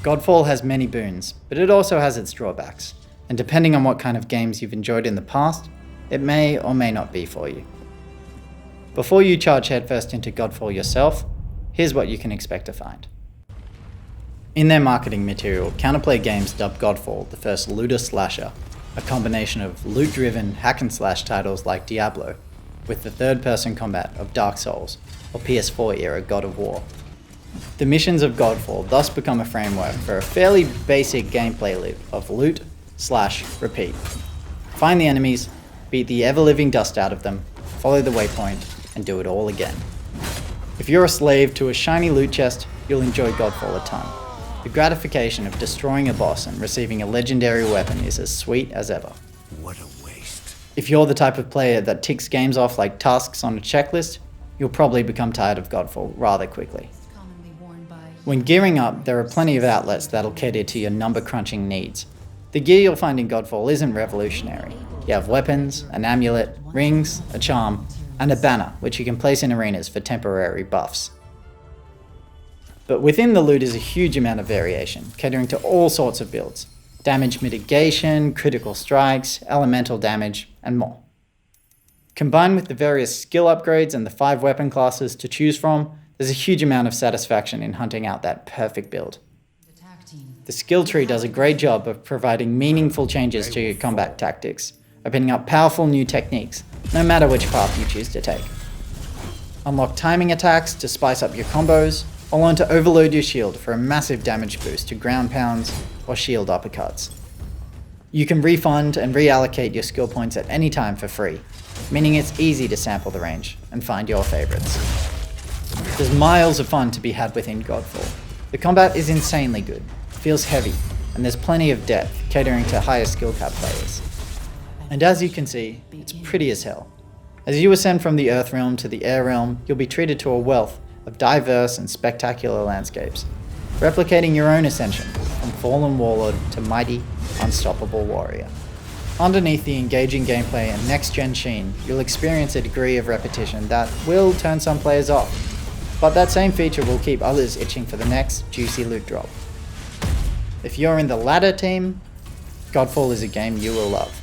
Godfall has many boons, but it also has its drawbacks, and depending on what kind of games you've enjoyed in the past, it may or may not be for you. Before you charge headfirst into Godfall yourself, here's what you can expect to find. In their marketing material, Counterplay Games dubbed Godfall the first looter slasher, a combination of loot-driven hack-and-slash titles like Diablo, with the third-person combat of Dark Souls, or PS4-era God of War. The missions of Godfall thus become a framework for a fairly basic gameplay loop of loot, slash, repeat. Find the enemies, beat the ever-living dust out of them, follow the waypoint, and do it all again. If you're a slave to a shiny loot chest, you'll enjoy Godfall a ton. The gratification of destroying a boss and receiving a legendary weapon is as sweet as ever. What a waste. If you're the type of player that ticks games off like tasks on a checklist, you'll probably become tired of Godfall rather quickly. When gearing up, there are plenty of outlets that'll cater to your number crunching needs. The gear you'll find in Godfall isn't revolutionary. You have weapons, an amulet, rings, a charm, and a banner, which you can place in arenas for temporary buffs. But within the loot is a huge amount of variation, catering to all sorts of builds. Damage mitigation, critical strikes, elemental damage, and more. Combined with the various skill upgrades and the 5 weapon classes to choose from, there's a huge amount of satisfaction in hunting out that perfect build. The skill tree does a great job of providing meaningful changes to your combat tactics, opening up powerful new techniques, no matter which path you choose to take. Unlock timing attacks to spice up your combos, or learn to overload your shield for a massive damage boost to ground pounds or shield uppercuts. You can refund and reallocate your skill points at any time for free, meaning it's easy to sample the range and find your favorites. There's miles of fun to be had within Godfall. The combat is insanely good, feels heavy, and there's plenty of depth, catering to higher skill cap players. And as you can see, it's pretty as hell. As you ascend from the Earth Realm to the Air Realm, you'll be treated to a wealth of diverse and spectacular landscapes, replicating your own ascension from fallen warlord to mighty, unstoppable warrior. Underneath the engaging gameplay and next-gen sheen, you'll experience a degree of repetition that will turn some players off, but that same feature will keep others itching for the next juicy loot drop. If you're in the latter team, Godfall is a game you will love.